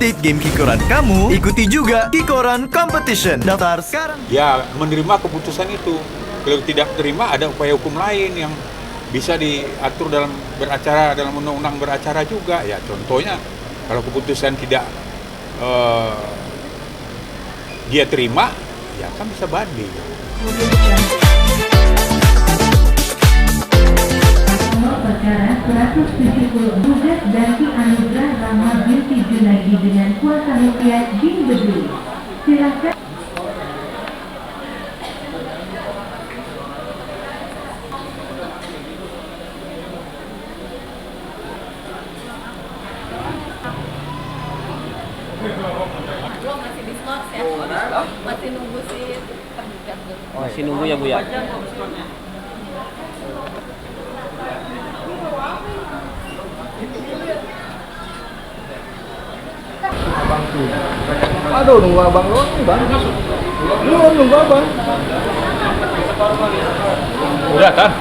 update game Kikoran kamu, ikuti juga Kikoran Competition. Daftar sekarang. Ya, menerima keputusan itu. Kalau tidak terima, ada upaya hukum lain yang bisa diatur dalam beracara, dalam undang-undang beracara juga. Ya, contohnya kalau keputusan tidak dia terima, ya kan bisa banding. Perkara 170 gugat Ganti Anugerah Rama binti Junaidi dengan kuasa hukum bin Bedui. Silakan. Masih diskors ya? Masih nunggu si tergugat. Masih nunggu ya Bu ya? Aduh, nunggu abang doang nih, Bang. Lu nunggu abang. Udah kan?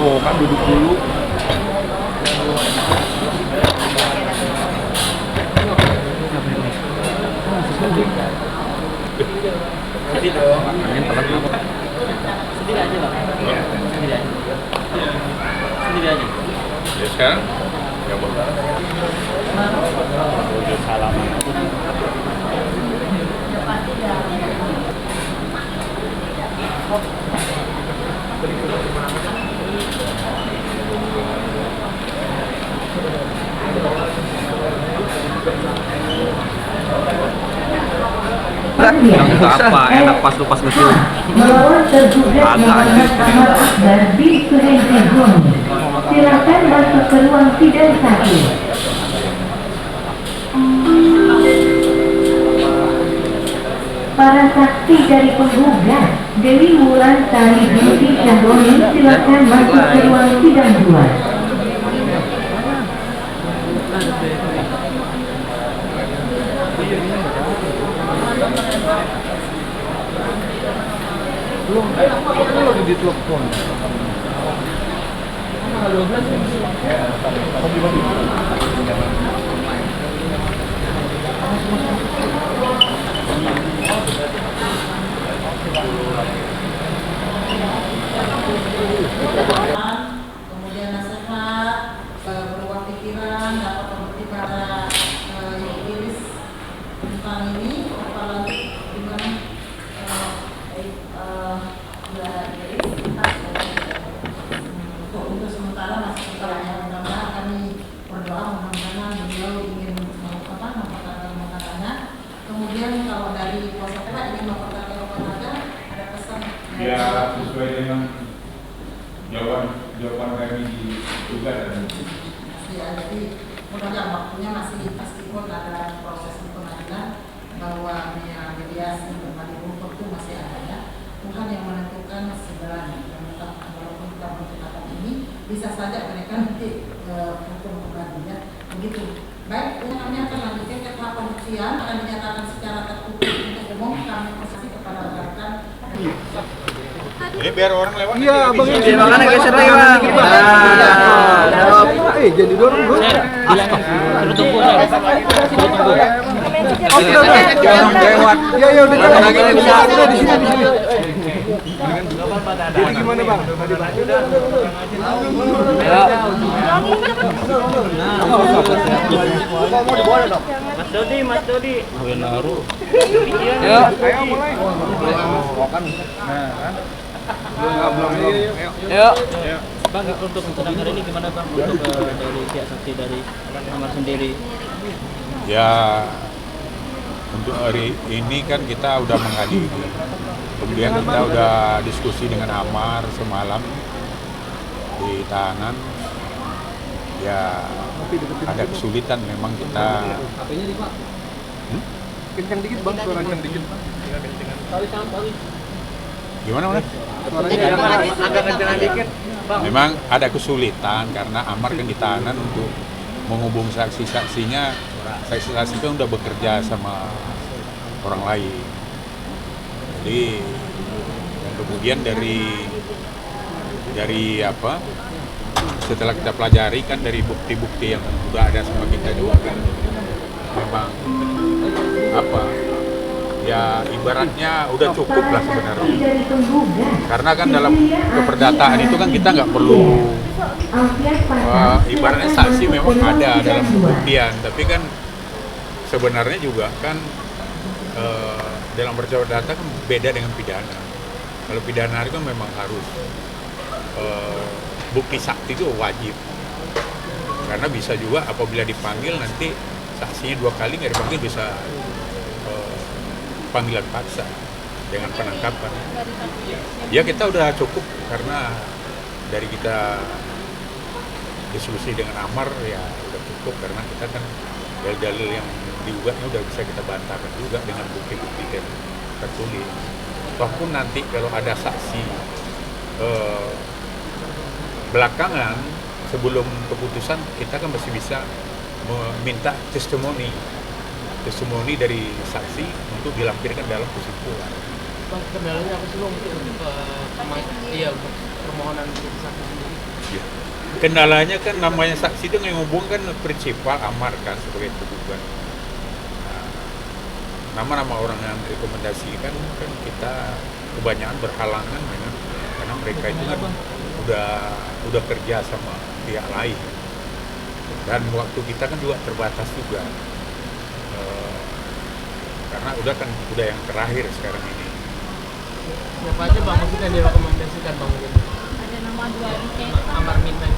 Oh, kan duduk dulu. Sedih dong. Sendiri aja Bang. Sendiri aja. Sendiri aja. Ya sekarang? Ya boleh. Udah salaman. Yang apa? Enak pas lu pas kecil. Melawan tergugat Muhammad Amar Akbar bin Suhaimi Goni. Silakan masuk ke ruang sidang 1. Para saksi dari penggugat Dewi Wulan Sari binti Syahromi silakan masuk ke ruang sidang 2. Belum, kan lagi di telepon. Kemudian nasihat, berubah pikiran, dapat memberi pada Iris tentang ini, apalagi gimana untuk sementara masih kita mudah-mudahan kami berdoa mudah-mudahan beliau ingin mengatakannya. Kemudian kalau dari kuasa kita ingin mengatakan ada pesan. Ya sesuai dengan jawaban kami di gugatan. Ya, jadi mudah-mudahan waktunya masih meskipun ada proses di pengadilan bahwa mediasi kembali rumput itu masih ada ya. Bukan yang menentukan segalanya. Walaupun kita menentukan ini bisa saja mereka nanti hukum kembali ya. Begitu. Baik, kami akan lanjutkan ke tahap pembuktian akan dinyatakan secara tertutup untuk umum kami posisi kepada rekan. Ini biar orang lewat. Iya, abang ini. Makanya geser lagi Bang. Jadi dorong, Bro. Suruh tunggu saya. Suruh tunggu. Jangan lewat. Ya, ya udah jangan lagi bisa. Udah di sini. Jadi gimana, Bang? Ya. Mas Dodi. Benaru. Ya. Ayo mulai. Ya. Bang, untuk sidang hari ini gimana Bang? Untuk dari pihak saksi dari Amar sendiri. Ya, untuk hari ini kan kita udah menghadiri. Kemudian kita udah diskusi dengan Amar semalam di tahanan. Ya, ada kesulitan memang kita. Kencang dikit, Bang. Suara kencang dikit. Gimana, Mas? Agak kencang dikit. Memang ada kesulitan karena Amar kan di tahanan untuk menghubung saksi-saksinya. Saksi-saksi kan udah bekerja sama orang lain. Jadi kemudian dari apa setelah kita pelajari kan dari bukti-bukti yang udah ada sama kita juga kan memang apa ya ibaratnya udah cukup lah sebenarnya, karena kan dalam keperdataan itu kan kita nggak perlu ibaratnya saksi memang ada dalam pembuktian, tapi kan sebenarnya juga kan dalam perdata kan beda dengan pidana. Kalau pidana itu kan memang harus bukti saksi itu wajib, karena bisa juga apabila dipanggil nanti saksinya 2 kali nggak dipanggil bisa panggilan paksa dengan penangkapan. Ya kita udah cukup karena dari kita diskusi dengan Amar ya udah cukup, karena kita kan dalil-dalil yang digugatnya udah bisa kita bantahkan juga dengan bukti-bukti yang tertulis. Walaupun nanti kalau ada saksi belakangan sebelum keputusan kita kan masih bisa meminta testimoni dari saksi untuk dilampirkan dalam kesimpulan. Bang, kendalanya apa sih Bang untuk permohonan saksi sendiri? Ya. Kendalanya kan namanya saksi itu yang menghubungkan prinsipal Amar kan sebagai tergugat. Nama-nama orang yang direkomendasikan kan kita kebanyakan berhalangan memang karena mereka itu kan udah kerja sama pihak lain dan waktu kita kan juga terbatas juga karena udah yang terakhir sekarang ini. Siapa aja Bang maksudnya yang direkomendasikan Bang? Ada nama 2 Amar Mintan.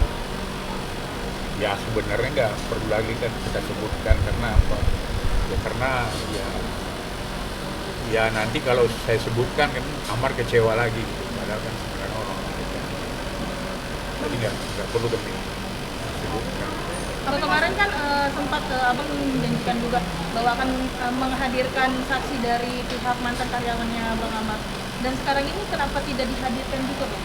Ya sebenarnya nggak perlu lagi kan kita sebutkan karena apa? Ya karena ya nanti kalau saya sebutkan kan Amar kecewa lagi gitu. Padahal kan sebenarnya orang-orang kita. Jadi nggak perlu kami sebutkan. Kalau kemarin kan sempat Abang menjanjikan juga bahwa akan menghadirkan saksi dari pihak mantan karyawannya Bang Amar. Dan sekarang ini kenapa tidak dihadirkan juga Bang?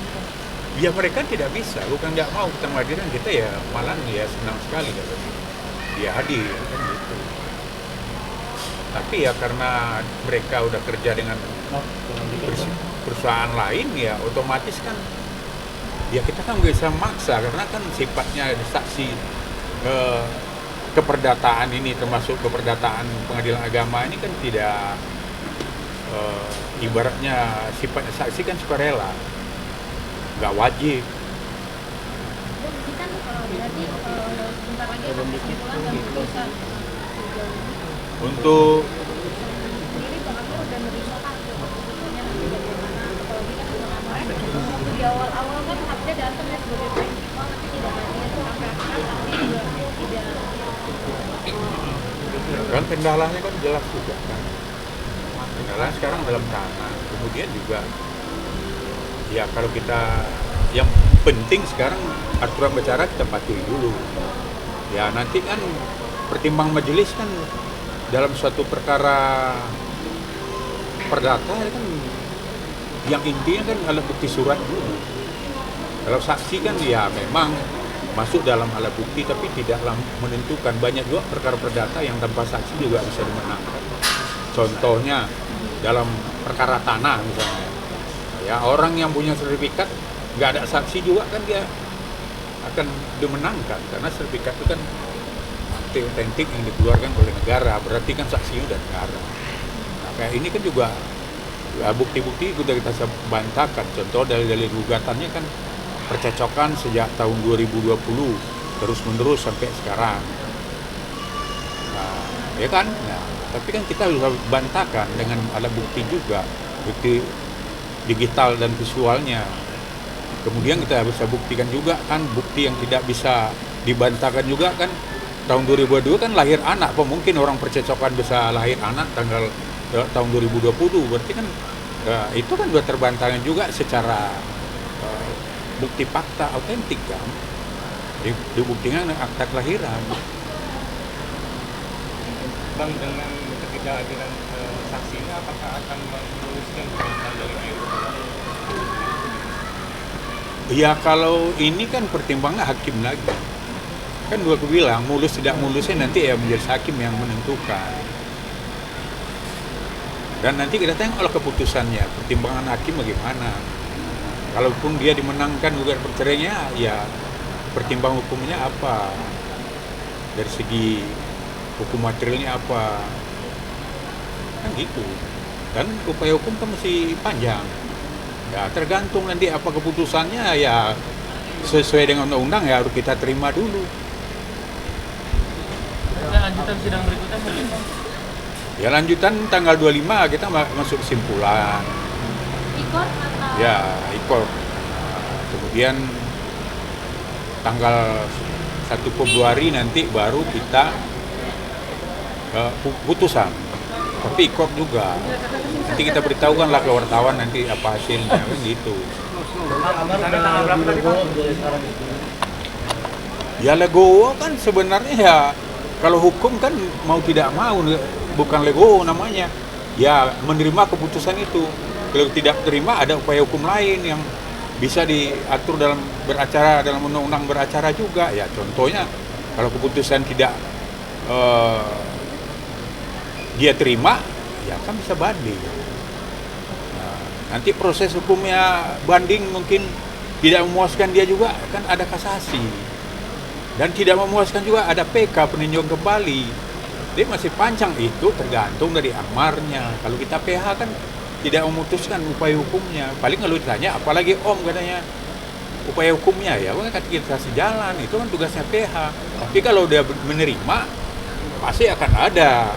Ya mereka tidak bisa, bukan nggak mau kita menghadirkan, kita ya malah ya senang sekali kalau dia hadir kan gitu. Tapi ya karena mereka udah kerja dengan perusahaan lain ya otomatis kan ya kita kan nggak bisa maksa karena kan sifatnya saksi keperdataan ini termasuk keperdataan pengadilan agama ini kan tidak ibaratnya sifatnya saksi kan sukarela, nggak wajib. Ini kan berarti sebentar lagi akan kesimpulan dan putusan. Untuk Sendiri Bang Amar udah menerima kan keputusannya nanti bagaimana? Apalagi kan Bang Amar waktu di awal-awal kan haknya datang ya sebagai prinsipal tapi tidak hadir sampai akhirnya saksi juga tidak. kan kendalanya kan jelas juga kan. Kendalanya sekarang dalam tanah. Kemudian juga ya kalau kita yang penting sekarang aturan bicara kita patuhi dulu. Ya nanti kan pertimbangan majelis kan dalam suatu perkara perdata kan yang intinya kan alat bukti surat dulu. Kalau saksi kan ya memang masuk dalam alat bukti tapi tidaklah menentukan. Banyak juga perkara perdata yang tanpa saksi juga bisa dimenangkan. Contohnya dalam perkara tanah misalnya, ya orang yang punya sertifikat nggak ada saksi juga kan dia akan dimenangkan karena sertifikat itu kan otentik yang dikeluarkan oleh negara, berarti kan saksinya udah negara. Nah, kayak ini kan juga ya, bukti-bukti sudah kita bantahkan. Contoh dalil-dalil gugatannya kan percecokan sejak tahun 2020 terus-menerus sampai sekarang. Nah, ya kan? Nah, tapi kan kita bisa bantahkan dengan alat bukti juga, bukti digital dan visualnya. Kemudian kita bisa buktikan juga kan bukti yang tidak bisa dibantahkan juga kan. Tahun 2022 kan lahir anak, apa mungkin orang percecokan bisa lahir anak tahun 2020, berarti kan itu kan sudah terbantahkan juga secara bukti fakta autentik kan, dibuktikan akta kelahiran. Bang, dengan ketidakhadiran saksi ini apakah akan menuliskan permohonan dari MU? Ya kalau ini kan pertimbangan hakim lagi. Kan gua bilang mulus tidak mulusnya nanti ya menjadi hakim yang menentukan. Dan nanti kita tengoklah keputusannya, pertimbangan hakim bagaimana. Kalaupun dia dimenangkan gugat perceraiannya, ya pertimbangan hukumnya apa, dari segi hukum materialnya apa, kan gitu. Dan upaya hukum kan masih panjang. Ya tergantung nanti apa keputusannya, ya sesuai dengan undang-undang ya harus kita terima dulu. Lanjutan sidang berikutnya mungkin. Ya lanjutan tanggal 25 kita masuk kesimpulan. Ikut atau Ya ikut. Kemudian tanggal 1 Februari nanti baru kita putusan. Tapi ikut juga. Nanti kita beritahukanlah ke wartawan nanti apa hasilnya, kan gitu. Ya legowo kan sebenarnya ya, kalau hukum kan mau tidak mau, bukan legowo namanya. Ya menerima keputusan itu. Kalau tidak terima ada upaya hukum lain yang bisa diatur dalam beracara, dalam undang-undang beracara juga. Ya contohnya kalau keputusan tidak dia terima, ya kan bisa banding. Nah, nanti proses hukumnya banding mungkin tidak memuaskan dia juga, kan ada kasasi. Dan tidak memuaskan juga ada PK, peninjauan kembali. Dia masih panjang, itu tergantung dari amarnya. Kalau kita PH kan tidak memutuskan upaya hukumnya. Paling kalau ditanya, apalagi Om katanya, upaya hukumnya ya kan kita kasih jalan, itu kan tugasnya PH. Tapi kalau dia menerima, pasti akan ada.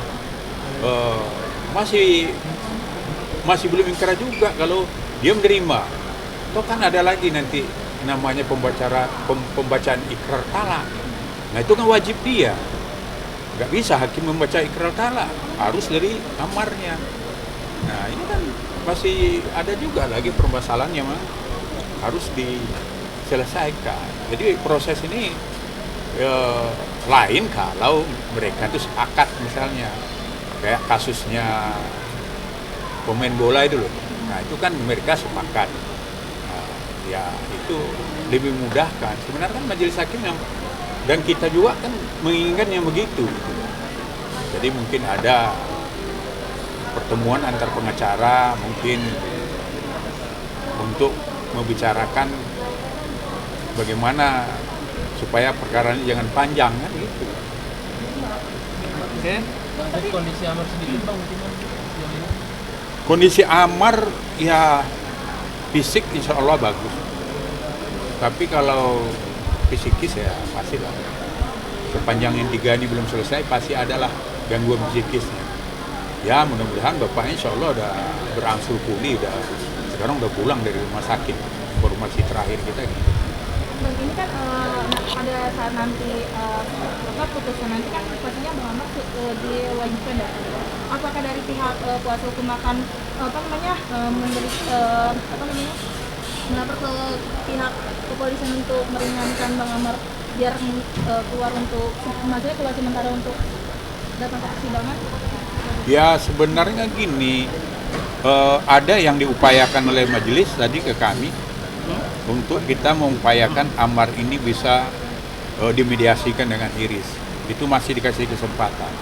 Masih belum ingkar juga kalau dia menerima. Toh kan ada lagi nanti namanya pembacaan ikrar talak. Nah itu kan wajib dia. Nggak bisa hakim membaca ikrar talak, harus dari amarnya. Nah ini kan masih ada juga lagi permasalahan yang harus diselesaikan. Jadi proses ini lain kalau mereka itu sepakat misalnya. Kayak kasusnya pemain bola itu loh. Nah itu kan mereka sepakat. Nah, ya itu lebih mudahkan. Sebenarnya kan majelis hakim yang dan kita juga kan menginginkan yang begitu. Gitu. Jadi mungkin ada pertemuan antar pengacara mungkin untuk membicarakan bagaimana supaya perkara ini jangan panjang kan gitu. Oke. Tapi kondisi Amar sendiri Bang mungkin Kondisi Amar ya fisik insya Allah bagus. Tapi kalau psikis ya pasti lah. Sepanjang yang 3 ini belum selesai pasti adalah gangguan psikisnya. Ya mudah-mudahan Bapak insya Allah udah berangsur pulih, sekarang udah pulang dari rumah sakit. Informasi terakhir kita gitu. Bang, ini kan pada saat nanti putusan nanti kan pastinya Bang Amar diwajibkan datang. Apakah dari pihak kuasa hukum akan melapor ke pihak kepolisian untuk meringankan Bang Amar biar keluar untuk maksudnya keluar sementara untuk datang ke persidangan? Ya sebenarnya gini, ada yang diupayakan oleh majelis tadi ke kami untuk kita mengupayakan Amar ini bisa dimediasikan dengan Iris. Itu masih dikasih kesempatan.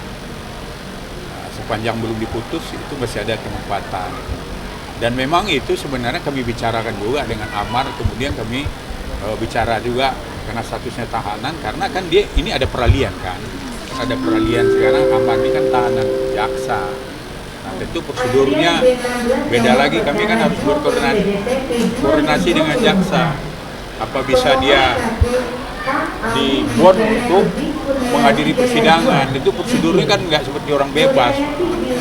Nah, sepanjang belum diputus itu masih ada kesempatan. Dan memang itu sebenarnya kami bicarakan juga dengan Amar, kemudian kami bicara juga karena statusnya tahanan, karena kan dia ini ada peralihan kan. Ada peralihan sekarang Amar ini kan tahanan jaksa. Nah, tentu prosedurnya beda lagi, kami kan harus berkoordinasi dengan jaksa. Apa bisa dia dibuat untuk menghadiri persidangan, itu prosedurnya kan nggak seperti orang bebas,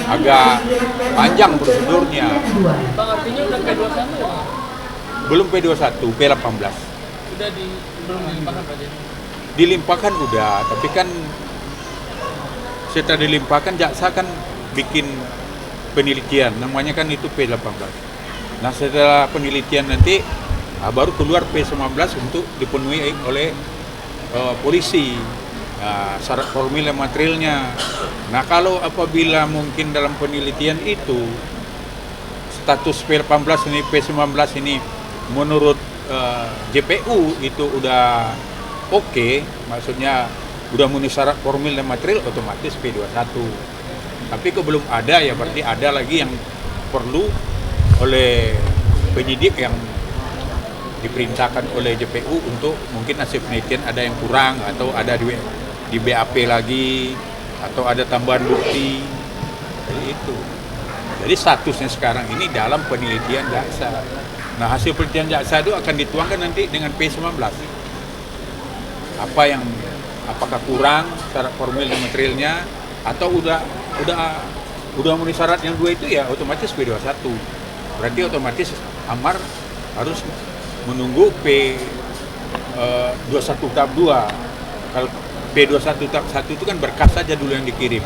agak panjang prosedurnya. Bang artinya udah P21 ya? Belum P21, P18. Sudah belum dilimpahkan berarti? Dilimpahkan udah, tapi kan setelah dilimpahkan jaksa kan bikin penelitian, namanya kan itu P18. Nah setelah penelitian nanti baru keluar P19 untuk dipenuhi oleh polisi, syarat formil dan materialnya. Nah kalau apabila mungkin dalam penelitian itu status P18 ini P19 ini menurut JPU itu udah oke, maksudnya udah memenuhi syarat formil dan material, otomatis P21. Tapi kalau belum ada ya berarti ada lagi yang perlu oleh penyidik yang diperintahkan oleh JPU untuk mungkin hasil penelitian ada yang kurang atau ada di BAP lagi atau ada tambahan bukti. Jadi itu. Jadi statusnya sekarang ini dalam penelitian jaksa. Nah, hasil penelitian jaksa itu akan dituangkan nanti dengan P19. Apakah kurang syarat formil dan materialnya atau udah memenuhi syarat yang 2 itu ya otomatis P21. Berarti otomatis Amar harus menunggu P21 tahap 2. Kalau P21 tahap 1 itu kan berkas saja dulu yang dikirim.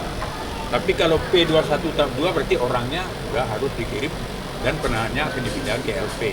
Tapi kalau P21 tahap 2 berarti orangnya juga harus dikirim dan penahanannya akan dipindah ke LP.